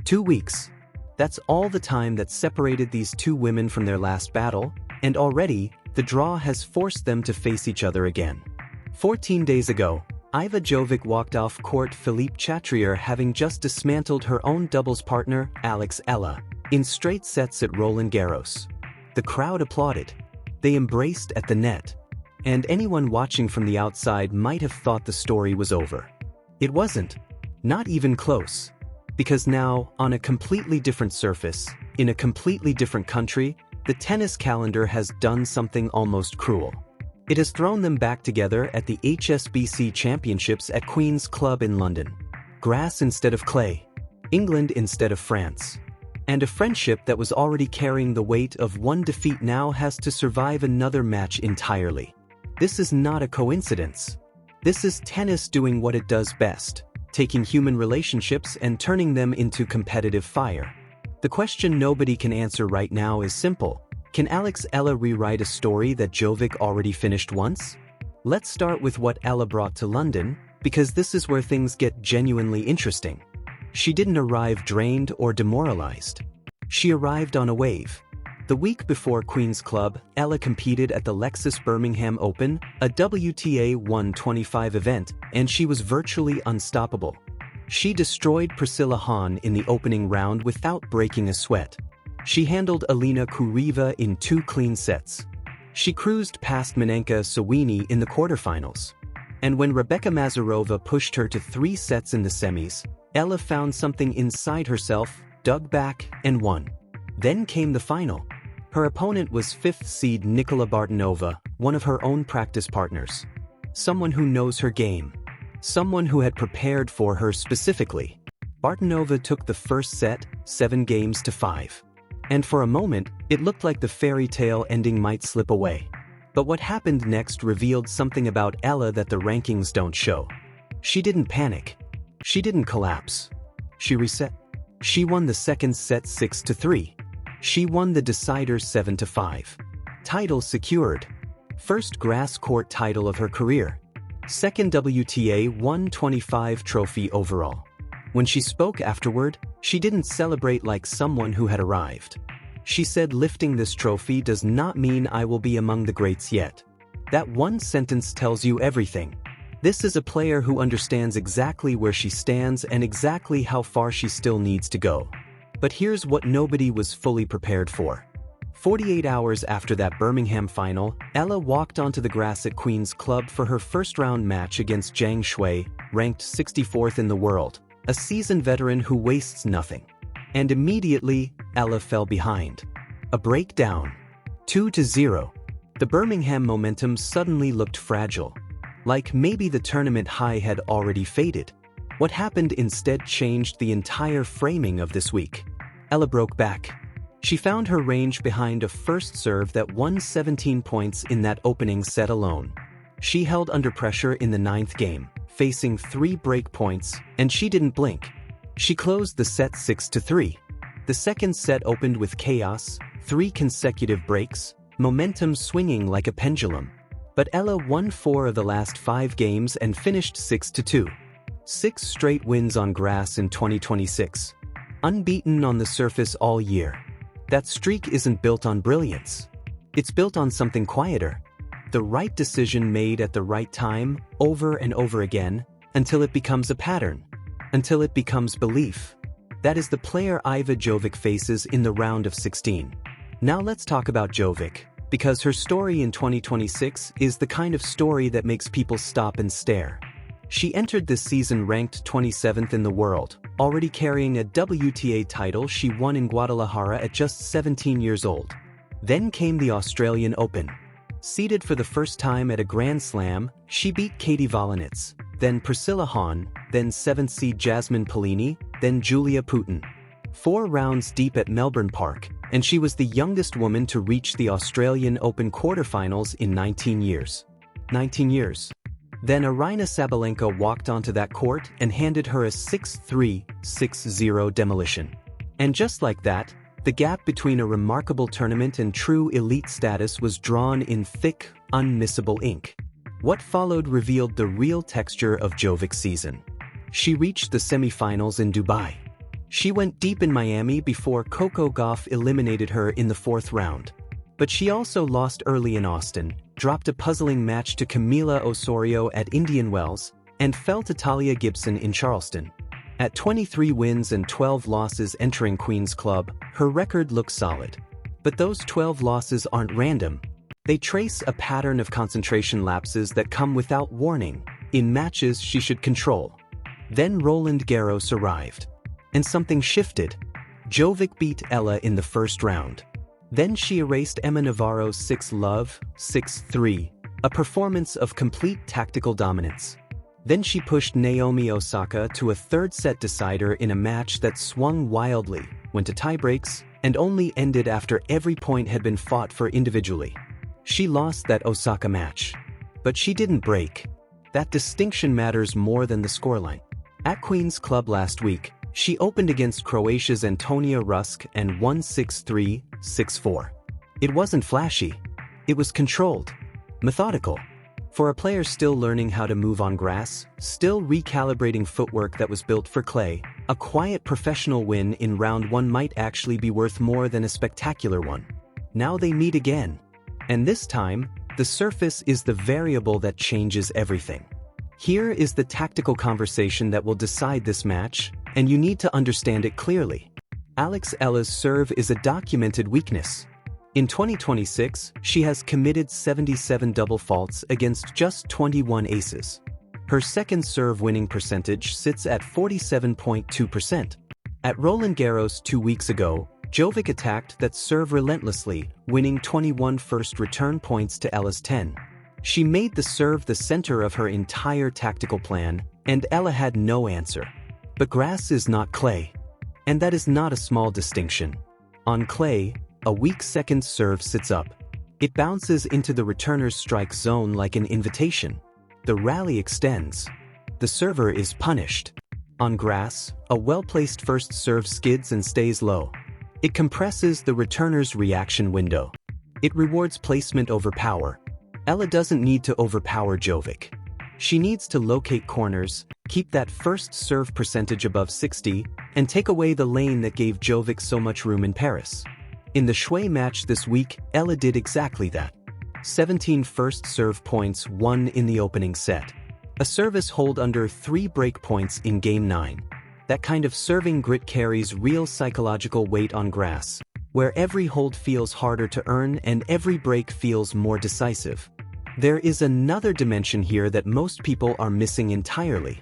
2 weeks. That's all the time that separated these two women from their last battle, and already, the draw has forced them to face each other again. 14 days ago, Iva Jovic walked off court Philippe Chatrier having just dismantled her own doubles partner, Alex Eala, in straight sets at Roland Garros. The crowd applauded. They embraced at the net. And anyone watching from the outside might have thought the story was over. It wasn't. Not even close. Because now, on a completely different surface, in a completely different country, the tennis calendar has done something almost cruel. It has thrown them back together at the HSBC Championships at Queen's Club in London. Grass instead of clay. England instead of France. And a friendship that was already carrying the weight of one defeat now has to survive another match entirely. This is not a coincidence. This is tennis doing what it does best, taking human relationships and turning them into competitive fire. The question nobody can answer right now is simple. Can Alex Eala rewrite a story that Jovic already finished once? Let's start with what Eala brought to London, because this is where things get genuinely interesting. She didn't arrive drained or demoralized. She arrived on a wave. The week before Queen's Club, Eala competed at the Lexus Birmingham Open, a WTA 125 event, and she was virtually unstoppable. She destroyed Priscilla Hahn in the opening round without breaking a sweat. She handled Alina Kuriva in 2 clean sets. She cruised past Minenka Sawini in the quarterfinals. And when Rebecca Mazurova pushed her to 3 sets in the semis, Eala found something inside herself, dug back, and won. Then came the final. Her opponent was 5th seed Nikola Bartonova, one of her own practice partners. Someone who knows her game. Someone who had prepared for her specifically. Bartonova took the first set, 7-5. And for a moment, it looked like the fairy tale ending might slip away. But what happened next revealed something about Eala that the rankings don't show. She didn't panic. She didn't collapse. She reset. She won the second set 6-3. She won the decider 7-5. Title secured. First grass court title of her career. Second WTA 125 trophy overall. When she spoke afterward, she didn't celebrate like someone who had arrived. She said, "Lifting this trophy does not mean I will be among the greats yet." That one sentence tells you everything. This is a player who understands exactly where she stands and exactly how far she still needs to go. But here's what nobody was fully prepared for. 48 hours after that Birmingham final, Eala walked onto the grass at Queen's Club for her first-round match against Zhang Shui, ranked 64th in the world, a seasoned veteran who wastes nothing. And immediately, Eala fell behind. A breakdown. 2-0. The Birmingham momentum suddenly looked fragile. Like maybe the tournament high had already faded. What happened instead changed the entire framing of this week. Eala broke back. She found her range behind a first serve that won 17 points in that opening set alone. She held under pressure in the 9th game, facing 3 break points, and she didn't blink. She closed the set 6-3. The second set opened with chaos, 3 consecutive breaks, momentum swinging like a pendulum. But Eala won 4 of the last 5 games and finished 6-2. 6 straight wins on grass in 2026. Unbeaten on the surface all year. That streak isn't built on brilliance. It's built on something quieter. The right decision made at the right time, over and over again, until it becomes a pattern. Until it becomes belief. That is the player Iva Jovic faces in the round of 16. Now let's talk about Jovic, because her story in 2026 is the kind of story that makes people stop and stare. She entered this season ranked 27th in the world, already carrying a WTA title she won in Guadalajara at just 17 years old. Then came the Australian Open. Seeded for the first time at a Grand Slam, she beat Katie Volinitz, then Priscilla Hahn, then 7th seed Jasmine Polini, then Julia Putin. 4 rounds deep at Melbourne Park, and she was the youngest woman to reach the Australian Open quarterfinals in 19 years. 19 years. Then Aryna Sabalenka walked onto that court and handed her a 6-3, 6-0 demolition. And just like that, the gap between a remarkable tournament and true elite status was drawn in thick, unmissable ink. What followed revealed the real texture of Jovic's season. She reached the semifinals in Dubai. She went deep in Miami before Coco Gauff eliminated her in the fourth round. But she also lost early in Austin, dropped a puzzling match to Camila Osorio at Indian Wells, and fell to Talia Gibson in Charleston. At 23 wins and 12 losses entering Queen's Club, her record looks solid. But those 12 losses aren't random. They trace a pattern of concentration lapses that come without warning, in matches she should control. Then Roland Garros arrived. And something shifted. Jovic beat Ella in the first round. Then she erased Emma Navarro's 6-love, 6-3, a performance of complete tactical dominance. Then she pushed Naomi Osaka to a third-set decider in a match that swung wildly, went to tiebreaks, and only ended after every point had been fought for individually. She lost that Osaka match. But she didn't break. That distinction matters more than the scoreline. At Queen's Club last week, she opened against Croatia's Antonia Rusk and won 6-3, 6-4. It wasn't flashy. It was controlled, methodical. For a player still learning how to move on grass, still recalibrating footwork that was built for clay, a quiet professional win in round 1 might actually be worth more than a spectacular one. Now they meet again. And this time, the surface is the variable that changes everything. Here is the tactical conversation that will decide this match, and you need to understand it clearly. Alex Eala's serve is a documented weakness. In 2026, she has committed 77 double faults against just 21 aces. Her second serve winning percentage sits at 47.2%. At Roland Garros 2 weeks ago, Jovic attacked that serve relentlessly, winning 21 first return points to Ella's 10. She made the serve the center of her entire tactical plan, and Ella had no answer. But grass is not clay. And that is not a small distinction. On clay, a weak second serve sits up. It bounces into the returner's strike zone like an invitation. The rally extends. The server is punished. On grass, a well-placed first serve skids and stays low. It compresses the returner's reaction window. It rewards placement over power. Ella doesn't need to overpower Jovic. She needs to locate corners, keep that first serve percentage above 60, and take away the lane that gave Jovic so much room in Paris. In the Shui match this week, Ella did exactly that. 17 first serve points won in the opening set. A service hold under 3 break points in Game 9. That kind of serving grit carries real psychological weight on grass, where every hold feels harder to earn and every break feels more decisive. There is another dimension here that most people are missing entirely.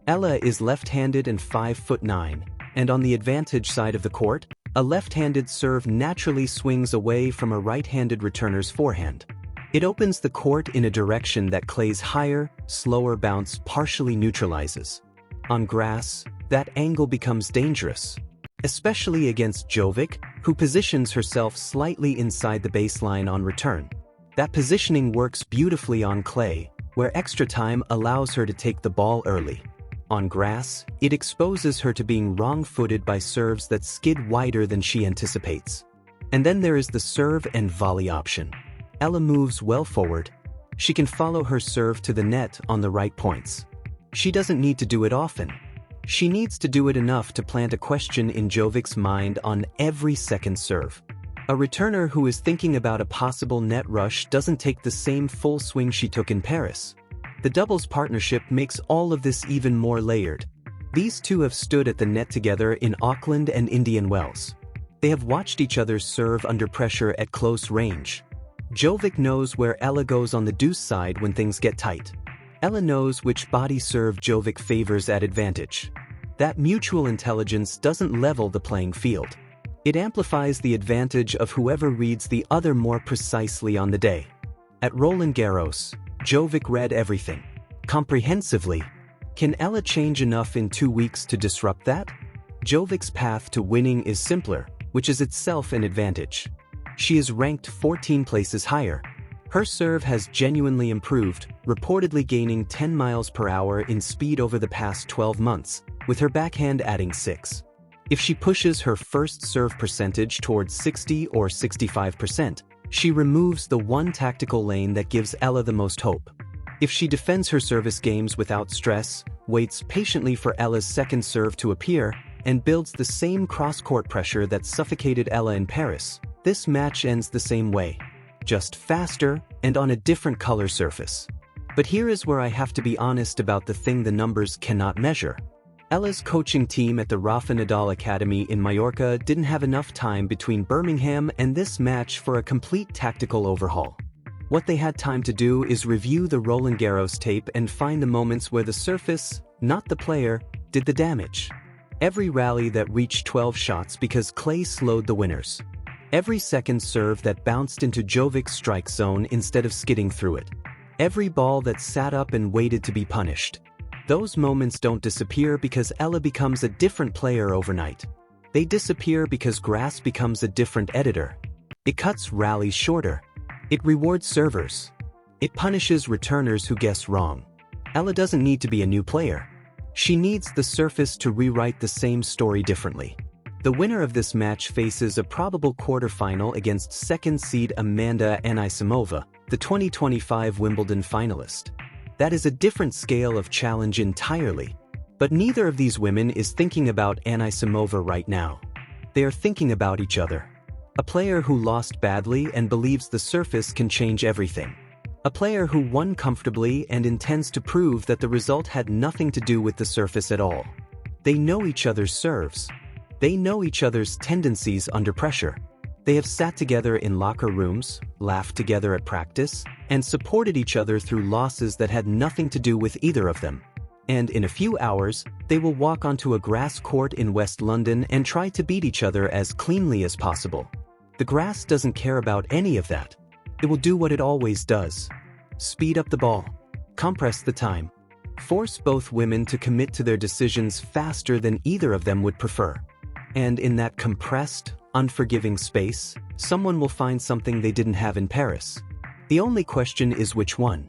Ella is left-handed and 5'9", and on the advantage side of the court, a left-handed serve naturally swings away from a right-handed returner's forehand. It opens the court in a direction that clay's higher, slower bounce partially neutralizes. On grass, that angle becomes dangerous, especially against Jovic, who positions herself slightly inside the baseline on return. That positioning works beautifully on clay, where extra time allows her to take the ball early. On grass, it exposes her to being wrong-footed by serves that skid wider than she anticipates. And then there is the serve and volley option. Ella moves well forward. She can follow her serve to the net on the right points. She doesn't need to do it often. She needs to do it enough to plant a question in Jovic's mind on every second serve. A returner who is thinking about a possible net rush doesn't take the same full swing she took in Paris. The doubles partnership makes all of this even more layered. These two have stood at the net together in Auckland and Indian Wells. They have watched each other's serve under pressure at close range. Jovic knows where Ella goes on the deuce side when things get tight. Ella knows which body serve Jovic favors at advantage. That mutual intelligence doesn't level the playing field. It amplifies the advantage of whoever reads the other more precisely on the day. At Roland Garros, Jovic read everything, comprehensively. Can Ella change enough in 2 weeks to disrupt that? Jovic's path to winning is simpler, which is itself an advantage. She is ranked 14 places higher. Her serve has genuinely improved, reportedly gaining 10 miles per hour in speed over the past 12 months, with her backhand adding 6. If she pushes her first serve percentage towards 60 or 65%, she removes the one tactical lane that gives Ella the most hope. If she defends her service games without stress, waits patiently for Ella's second serve to appear, and builds the same cross-court pressure that suffocated Ella in Paris. This match ends the same way, just faster and on a different color surface. But here is where I have to be honest about the thing the numbers cannot measure. Ella's coaching team at the Rafa Nadal Academy in Mallorca didn't have enough time between Birmingham and this match for a complete tactical overhaul. What they had time to do is review the Roland Garros tape and find the moments where the surface, not the player, did the damage. Every rally that reached 12 shots because clay slowed the winners. Every second serve that bounced into Jovic's strike zone instead of skidding through it. Every ball that sat up and waited to be punished. Those moments don't disappear because Ella becomes a different player overnight. They disappear because grass becomes a different editor. It cuts rallies shorter. It rewards servers. It punishes returners who guess wrong. Ella doesn't need to be a new player. She needs the surface to rewrite the same story differently. The winner of this match faces a probable quarterfinal against second seed Amanda Anisimova, the 2025 Wimbledon finalist. That is a different scale of challenge entirely. But neither of these women is thinking about Anisimova right now. They are thinking about each other. A player who lost badly and believes the surface can change everything. A player who won comfortably and intends to prove that the result had nothing to do with the surface at all. They know each other's serves. They know each other's tendencies under pressure. They have sat together in locker rooms, laughed together at practice, and supported each other through losses that had nothing to do with either of them. And in a few hours, they will walk onto a grass court in West London and try to beat each other as cleanly as possible. The grass doesn't care about any of that. It will do what it always does. Speed up the ball. Compress the time. Force both women to commit to their decisions faster than either of them would prefer. And in that compressed, unforgiving space, someone will find something they didn't have in Paris. The only question is which one.